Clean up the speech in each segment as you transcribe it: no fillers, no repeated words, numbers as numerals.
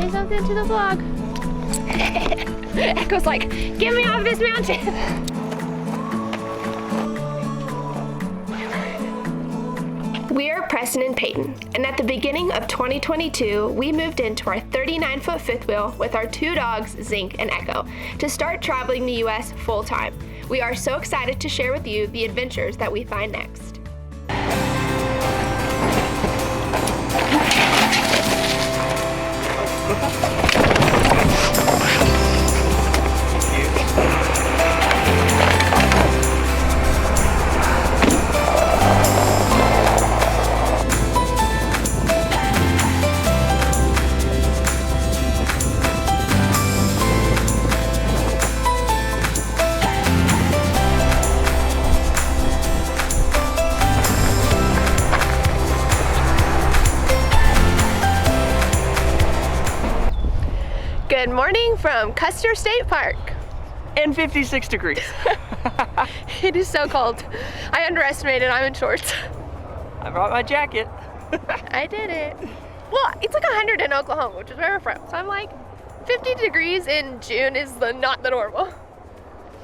Say something to the vlog. Echo's like, get me off this mountain. We are Preston and Peyton, and at the beginning of 2022, we moved into our 39-foot fifth wheel with our two dogs, Zinc and Echo, to start traveling the U.S. full-time. We are so excited to share with you the adventures that we find next. Good morning from Custer State Park. And 56 degrees. It is so cold. I underestimated, I'm in shorts. I brought my jacket. I did it. Well, it's like 100 in Oklahoma, which is where we're from. So I'm like, 50 degrees in June is not the normal.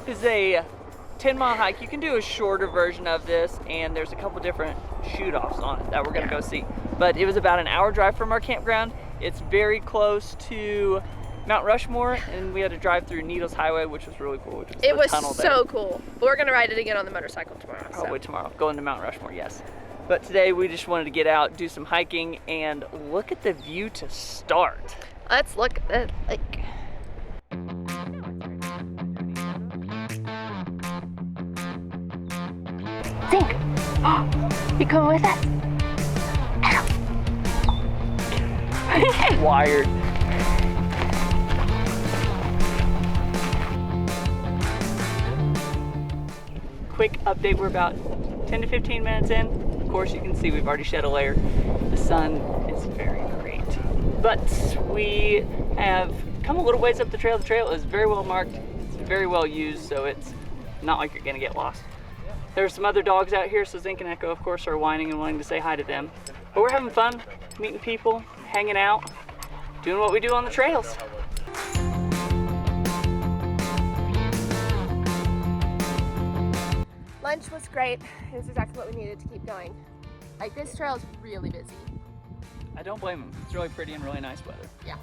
It's a 10-mile hike. You can do a shorter version of this, and there's a couple different shoot-offs on it that we're gonna go see. But it was about an hour drive from our campground. It's very close to Mount Rushmore, and we had to drive through Needles Highway, which was really cool. It was so cool. We're gonna ride it again on the motorcycle tomorrow. Probably tomorrow, going to Mount Rushmore, yes. But today we just wanted to get out, do some hiking, and look at the view to start. Let's look at the lake. Zink! Oh, you coming with us? Wired. Quick update, we're about 10 to 15 minutes in. Of course, you can see we've already shed a layer. The sun is very great. But we have come a little ways up the trail. The trail is very well marked. It's very well used, so it's not like you're gonna get lost. There's some other dogs out here, so Zink and Echo, of course, are whining and wanting to say hi to them. But we're having fun, meeting people, hanging out, doing what we do on the trails. Lunch was great. It was exactly what we needed to keep going. Like, this trail is really busy. I don't blame them. It's really pretty and really nice weather. Yeah.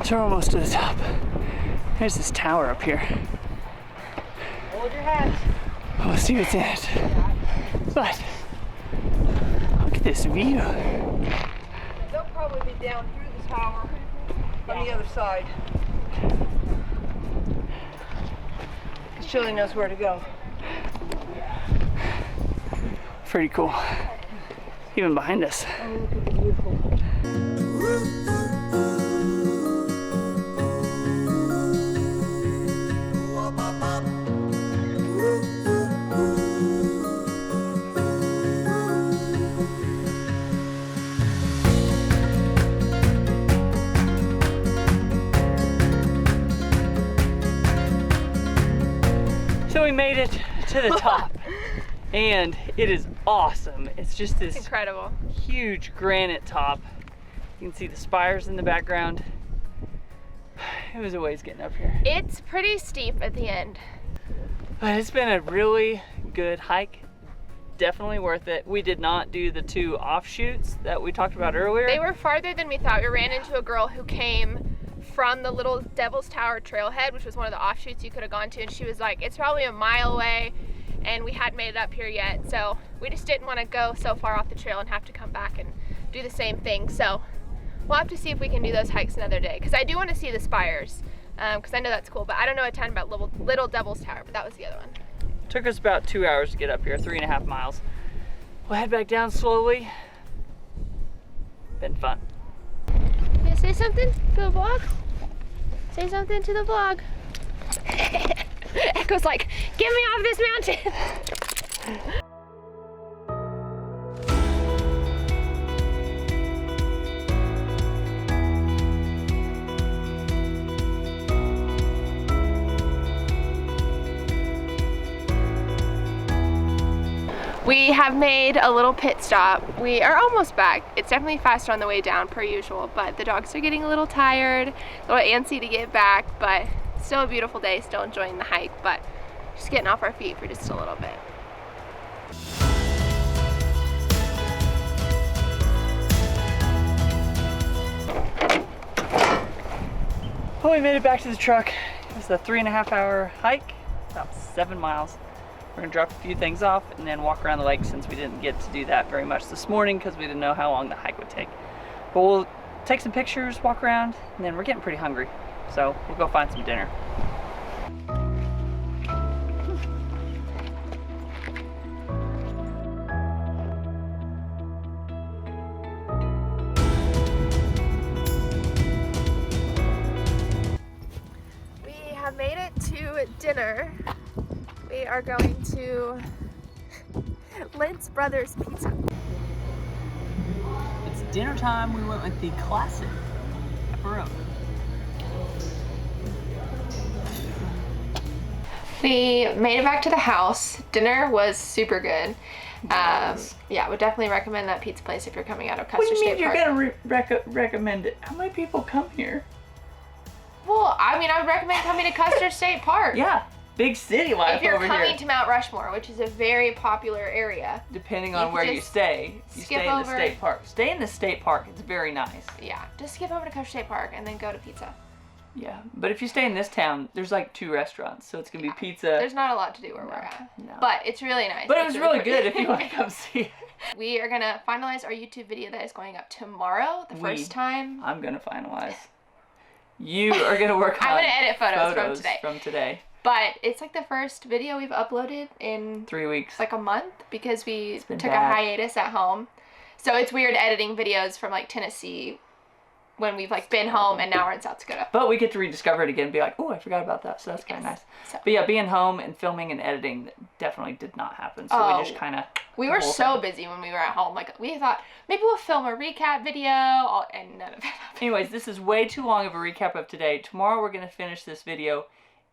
So we're almost to the top. There's this tower up here. Hold your hat. We'll see what's in it. But look at this view. They'll probably be down through the tower on the other side. Shirley knows where to go. Pretty cool. Even behind us. Oh, look at the beautiful. So we made it to the top, and it is awesome. It's just this Incredible. huge granite top. You can see the spires in the background. It was a ways getting up here. It's pretty steep at the end. But it's been a really good hike. Definitely worth it. We did not do the two offshoots that we talked about earlier. They were farther than we thought. We ran into a girl who came from the little Devil's Tower trailhead, which was one of the offshoots you could have gone to, and she was like, it's probably a mile away, and we hadn't made it up here yet, so we just didn't want to go so far off the trail and have to come back and do the same thing. So we'll have to see if we can do those hikes another day, because I do want to see the spires, because I know that's cool, but I don't know a ton about little Devil's Tower, but that was the other one. Took us about 2 hours to get up here, 3.5 miles. We'll head back down slowly. Been fun. You say something to the vlog? Say something to the vlog. Echo's like, get me off this mountain. We have made a little pit stop. We are almost back. It's definitely faster on the way down per usual, but the dogs are getting a little tired, a little antsy to get back, but still a beautiful day, still enjoying the hike, but just getting off our feet for just a little bit. Well, we made it back to the truck. It was a 3.5-hour hike, about 7 miles. We're gonna drop a few things off and then walk around the lake, since we didn't get to do that very much this morning because we didn't know how long the hike would take. But we'll take some pictures, walk around, and then we're getting pretty hungry. So we'll go find some dinner. We have made it to dinner. We are going to Lentz Brothers Pizza. It's dinner time. We went with the classic pepperoni. We made it back to the house. Dinner was super good. Yeah, would definitely recommend that pizza place if you're coming out of Custer State Park. What do you mean you're gonna recommend it? How many people come here? Well, I mean, I would recommend coming to Custer State Park. Yeah, big city life if you're over coming here. to Mount Rushmore, which is a very popular area. Depending on where you stay, you stay in the state park. Stay in the state park, it's very nice. Yeah, just skip over to Custer State Park and then go to pizza. Yeah, but if you stay in this town, there's like 2 restaurants, so it's gonna be pizza. There's not a lot to do where we're at. No. But it's really nice. But it was really good if you want to come see it. We are gonna finalize our YouTube video that is going up tomorrow, the first time. I'm gonna finalize. You are gonna work on I'm gonna edit photos from today. But it's like the first video we've uploaded in 3 weeks. like a month because we took bad. a hiatus at home. So it's weird editing videos from like Tennessee when we've like been home and now we're in South Dakota. But we get to rediscover it again and be like, oh, I forgot about that. So that's kind of nice. So. But yeah, being home and filming and editing definitely did not happen. So we just kind of... We were so busy when we were at home. Like we thought maybe we'll film a recap video and none of it happened. Anyways, this is way too long of a recap of today. Tomorrow we're going to finish this video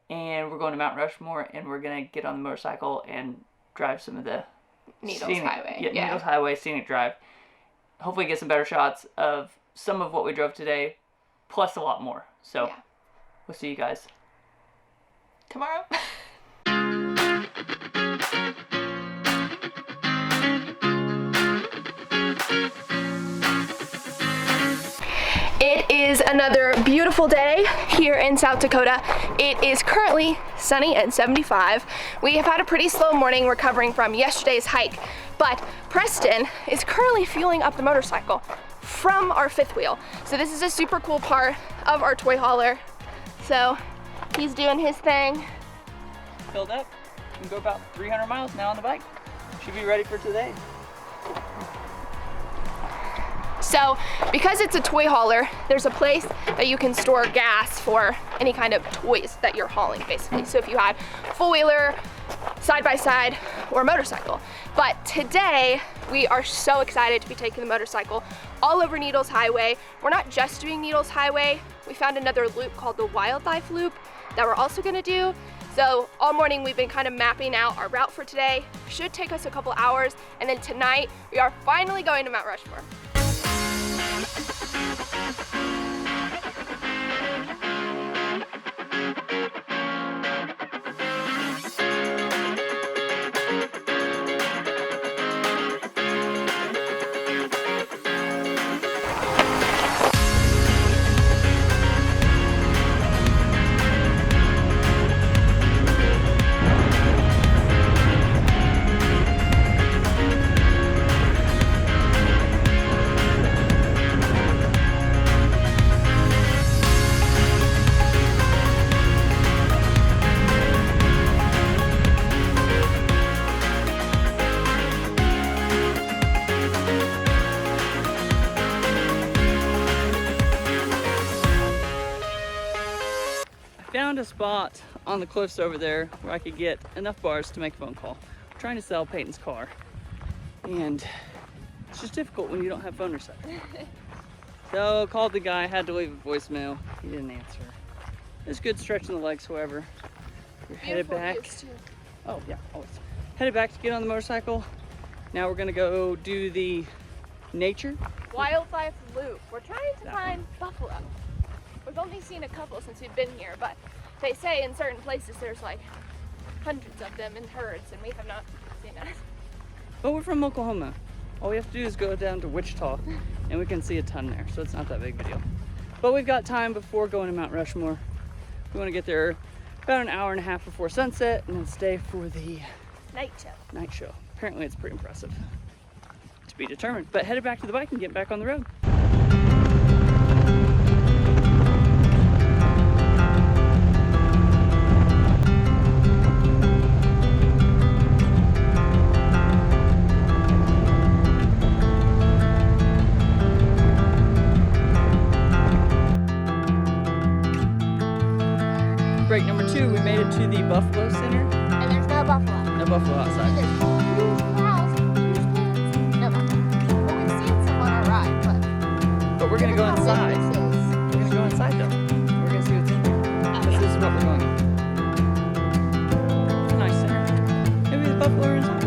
and we're going to Mount Rushmore and we're going to get on the motorcycle and drive some of the... Needles Highway. Yeah, Needles Highway, scenic drive. Hopefully get some better shots of some of what we drove today, plus a lot more. So we'll see you guys tomorrow. It is another beautiful day here in South Dakota. It is currently sunny and 75. We have had a pretty slow morning recovering from yesterday's hike, but Preston is currently fueling up the motorcycle from our fifth wheel. So this is a super cool part of our toy hauler. So he's doing his thing. Filled up. You can go about 300 miles now on the bike. Should be ready for today. So because it's a toy hauler, there's a place that you can store gas for any kind of toys that you're hauling, basically. So if you had four-wheeler, side-by-side, or motorcycle. But today, we are so excited to be taking the motorcycle all over Needles Highway. We're not just doing Needles Highway. We found another loop called the Wildlife Loop that we're also gonna do. So all morning we've been kind of mapping out our route for today. Should take us a couple hours. And then tonight, we are finally going to Mount Rushmore. Found a spot on the cliffs over there where I could get enough bars to make a phone call. I'm trying to sell Peyton's car, and it's just difficult when you don't have phone reception. So called the guy, had to leave a voicemail. He didn't answer. It's good stretching the legs, however. We're headed back. Oh yeah, always. Headed back to get on the motorcycle Now we're gonna go do the nature. Wildlife loop. We're trying to find buffalo. We've only seen a couple since we've been here, but they say in certain places there's like hundreds of them in herds, and we have not seen that. But we're from Oklahoma. All we have to do is go down to Wichita and we can see a ton there, so it's not that big of a deal. But we've got time before going to Mount Rushmore. We want to get there about an hour and a half before sunset and then stay for the Night show. Apparently it's pretty impressive. To be determined. But headed back to the bike and get back on the road. Break number 2, we made it to the Buffalo Center. And there's no buffalo. No buffalo outside. There's huge cows, huge pigs, no buffalo. But we've seen some on our ride, But we're gonna go inside. This is. We're gonna go inside though. We're gonna see what's in here. This is what we're going. It's a nice center. Maybe the buffalo are inside.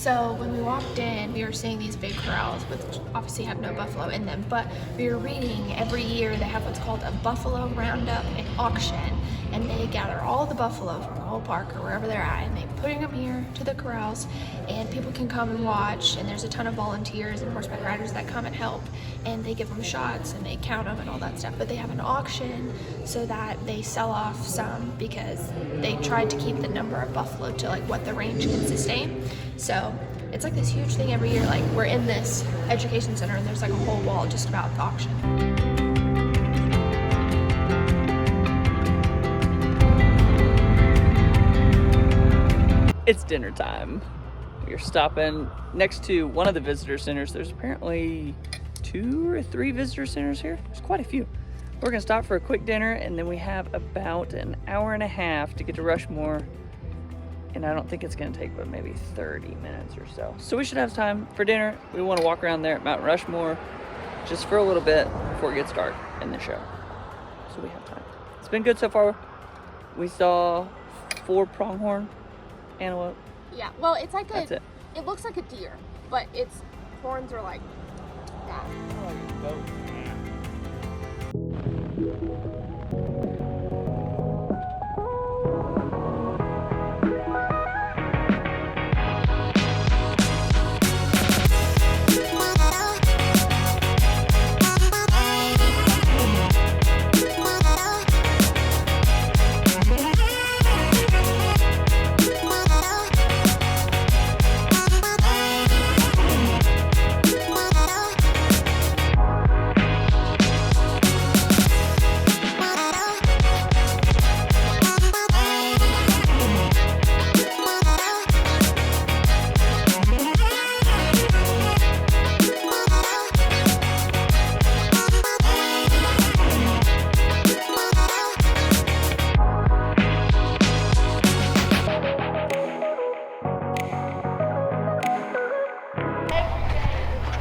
So when we walked in, we were seeing these big corrals, which obviously have no buffalo in them, but we were reading every year they have what's called a buffalo roundup and auction, and they gather all the buffalo from the whole park or wherever they're at, and they put them here to the corrals, and people can come and watch, and there's a ton of volunteers and horseback riders that come and help, and they give them shots and they count them and all that stuff. But they have an auction so that they sell off some because they tried to keep the number of buffalo to like what the range can sustain. So it's like this huge thing every year. Like we're in this education center and there's like a whole wall just about the auction. It's dinner time. We're stopping next to one of the visitor centers. There's apparently 2 or 3 visitor centers here. There's quite a few. We're gonna stop for a quick dinner and then we have about an hour and a half to get to Rushmore. And I don't think it's gonna take but maybe 30 minutes or so. So we should have time for dinner. We wanna walk around there at Mount Rushmore just for a little bit before it gets dark in the show. So we have time. It's been good so far. We saw 4 pronghorn antelope. Yeah, well, it's like That's it. It looks like a deer, but its horns are like that.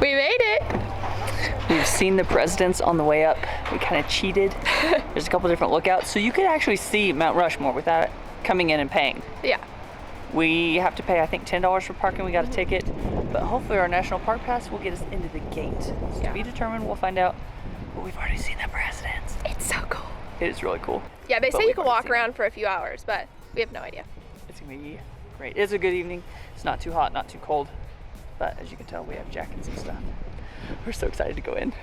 We made it. We've seen the presidents on the way up. We kind of cheated. There's a couple different lookouts, so you could actually see Mount Rushmore without coming in and paying. Yeah. We have to pay, I think, $10 for parking. We got a ticket, but hopefully our national park pass will get us into the gate. So to be determined, we'll find out. But we've already seen the presidents. It's so cool. It is really cool. Yeah, they But say you we've can already walk seen around for a few hours, but we have no idea. It's gonna be great. It's a good evening. It's not too hot, not too cold, but as you can tell, we have jackets and stuff. We're so excited to go in.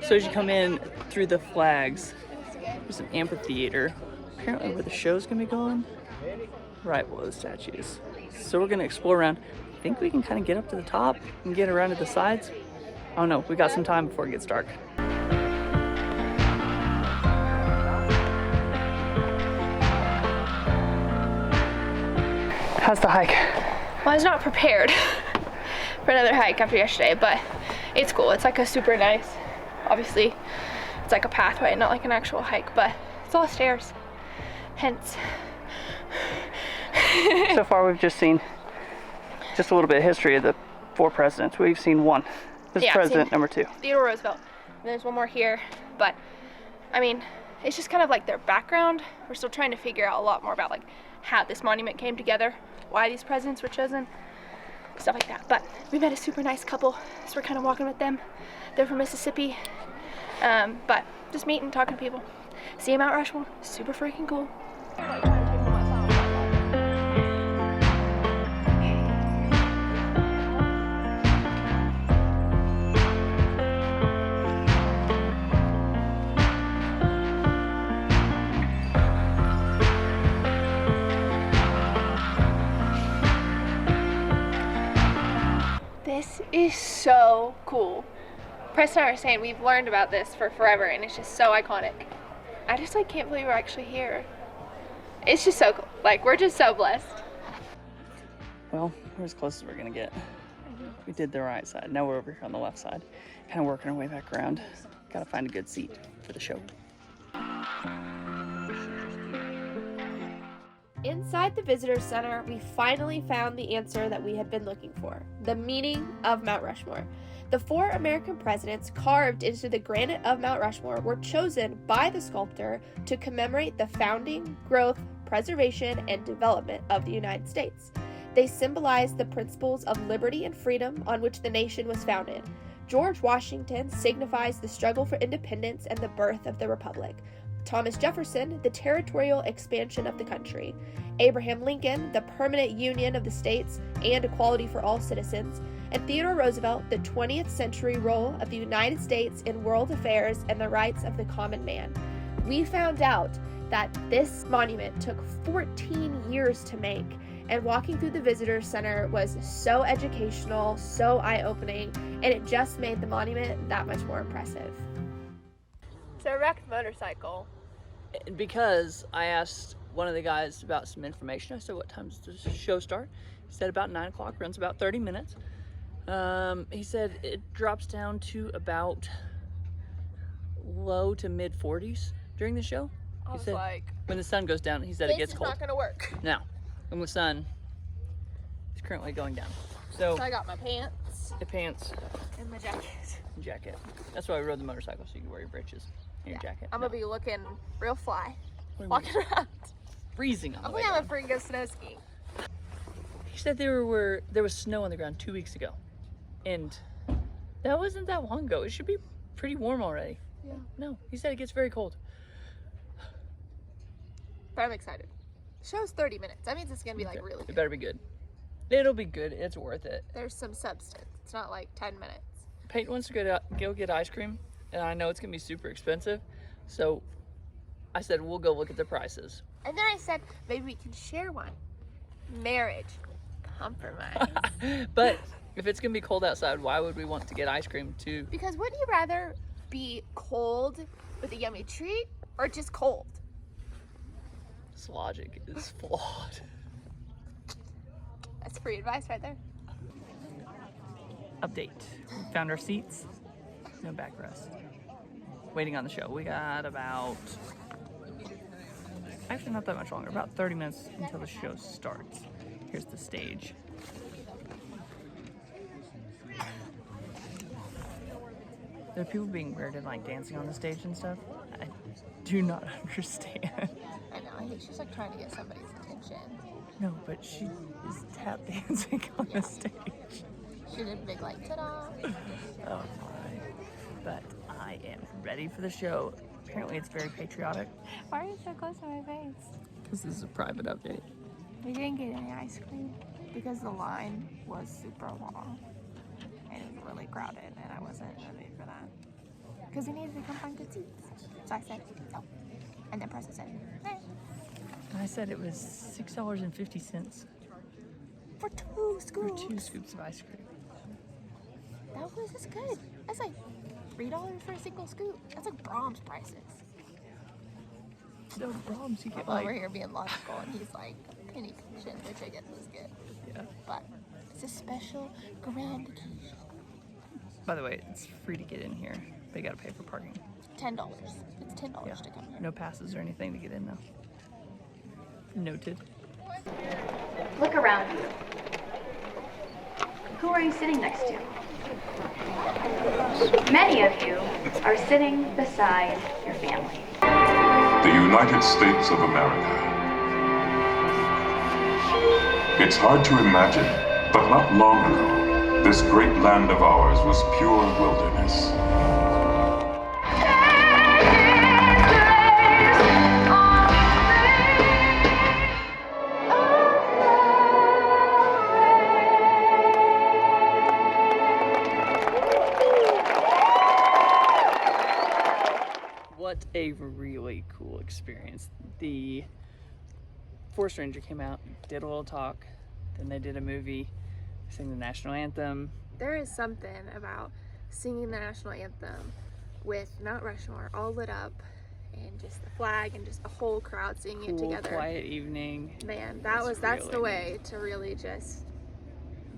So as you come in through the flags, there's an amphitheater, apparently where the show's gonna be going, right below the statues. So we're gonna explore around. I think we can kind of get up to the top and get around to the sides. Oh no, we got some time before it gets dark. How's the hike? Well, I was not prepared for another hike after yesterday, but it's cool. It's like a super nice, obviously, it's like a pathway, not like an actual hike, but it's all stairs, hence. So far we've just seen just a little bit of history of the 4 presidents. We've seen one. This is president number 2. Theodore Roosevelt. And there's one more here, but I mean, it's just kind of like their background. We're still trying to figure out a lot more about like how this monument came together, why these presidents were chosen, stuff like that. But we met a super nice couple, so we're kind of walking with them. They're from Mississippi, but just meeting, talking to people. Seeing Mount Rushmore, super freaking cool. This is so cool. Preston and I were saying we've learned about this for forever and it's just so iconic. I just like can't believe we're actually here. It's just so cool. Like we're just so blessed. Well, we're as close as we're gonna get. We did the right side. Now we're over here on the left side. Kind of working our way back around. Gotta find a good seat for the show. Inside the visitor center, we finally found the answer that we had been looking for, the meaning of Mount Rushmore. The 4 American presidents carved into the granite of Mount Rushmore were chosen by the sculptor to commemorate the founding, growth, preservation, and development of the United States. They symbolize the principles of liberty and freedom on which the nation was founded. George Washington signifies the struggle for independence and the birth of the Republic. Thomas Jefferson, the territorial expansion of the country. Abraham Lincoln, the permanent union of the states and equality for all citizens. And Theodore Roosevelt, the 20th century role of the United States in world affairs and the rights of the common man. We found out that this monument took 14 years to make, and walking through the visitor center was so educational, so eye-opening, and it just made the monument that much more impressive. It's a wrecked motorcycle. Because I asked one of the guys about some information. I said, what time does the show start? He said about 9 o'clock, runs about 30 minutes. He said it drops down to about low to mid 40s during the show. I He was said like, when the sun goes down, he said it this gets is cold. not gonna work. Now, when the sun is currently going down. So I got my pants the pants and my jacket. and jacket. That's why I rode the motorcycle, so you can wear your breeches and your jacket. I'm gonna be looking real fly, What do you walking around. freezing on the I'm way gonna have down. a freaking go snow skiing. He said there was snow on the ground 2 weeks ago, and that wasn't that long ago. It should be pretty warm already. Yeah. No, he said it gets very cold. But I'm excited. The show's 30 minutes. That means it's gonna be like really It good. better be good. It'll be good. It's worth it. There's some substance. It's not like 10 minutes. Peyton wants to go get ice cream, and I know it's gonna be super expensive, so I said we'll go look at the prices. And then I said, maybe we can share one. Marriage. Compromise. But if it's gonna be cold outside, why would we want to get ice cream too? Because wouldn't you rather be cold with a yummy treat or just cold? This logic is flawed. That's free advice right there. Update. We found our seats. No backrest. Waiting on the show. We got about, actually not that much longer, about 30 minutes until the show starts. Here's the stage. There are people being weird and like dancing on the stage and stuff. I do not understand. I know. I think she's like trying to get somebody's attention. No, but she is tap dancing on the stage. She did a big like ta-da. Oh my. But I am ready for the show. Apparently it's very patriotic. Why are you so close to my face? Because this is a private update. We didn't get any ice cream because the line was super long and it was really crowded and I wasn't ready for that. Because we needed to come find good seats. So I said, no. And then Preston said, eh. And I said it was $6.50 For 2 for scoops. 2 scoops of ice cream. That's good. That's like $3 for a single scoop. That's like Brahms prices. No problems, you get I'm like over here being logical and he's like, penny pinching, which I guess is good. Yeah. But it's a special grand occasion. By the way, it's free to get in here. But you gotta pay for parking. $10. It's $10 Yeah. to come here. No passes or anything to get in though. Noted. Look around you. Who are you sitting next to? Many of you are sitting beside your family. The United States of America. It's hard to imagine, but not long ago, this great land of ours was pure wilderness. What a really cool experience. The Forest Ranger came out, did a little talk, then they did a movie, sang the national anthem. There is something about singing the national anthem with Mount Rushmore all lit up and just the flag and just a whole crowd singing it Cool, together. quiet evening. Man, It's that's the really way to really just,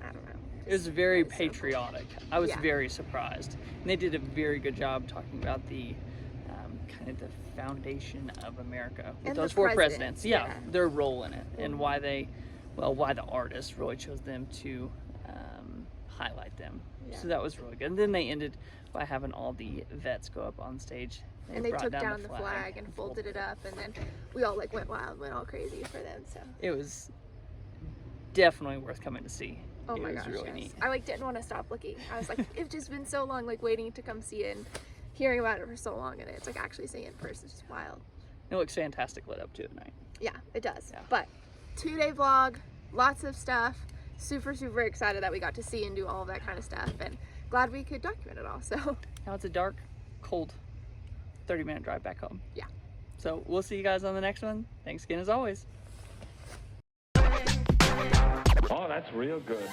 I don't know. It was very It's so patriotic. I was Yeah. very surprised. And they did a very good job talking about the kind of the foundation of America with And those the four presidents, presidents. Yeah, yeah. their role in it and why they, why the artists really chose them to highlight them. Yeah. So that was really good. And then they ended by having all the vets go up on stage. And they brought took down the flag and folded it up, and then we all like went wild, went all crazy for them. So It was definitely worth coming to see. oh It my was gosh, really yes. neat. I like didn't want to stop looking. I was like, it's just been so long, like waiting to come see it and hearing about it for so long, and it's like actually seeing it in person. It's just wild. It looks fantastic lit up to at night. Yeah, it does. Yeah. But 2-day vlog, lots of stuff. Super, super excited that we got to see and do all of that kind of stuff, and glad we could document it all. So Now it's a dark, cold 30-minute drive back home. Yeah. So we'll see you guys on the next one. Thanks again as always. Oh, that's real good.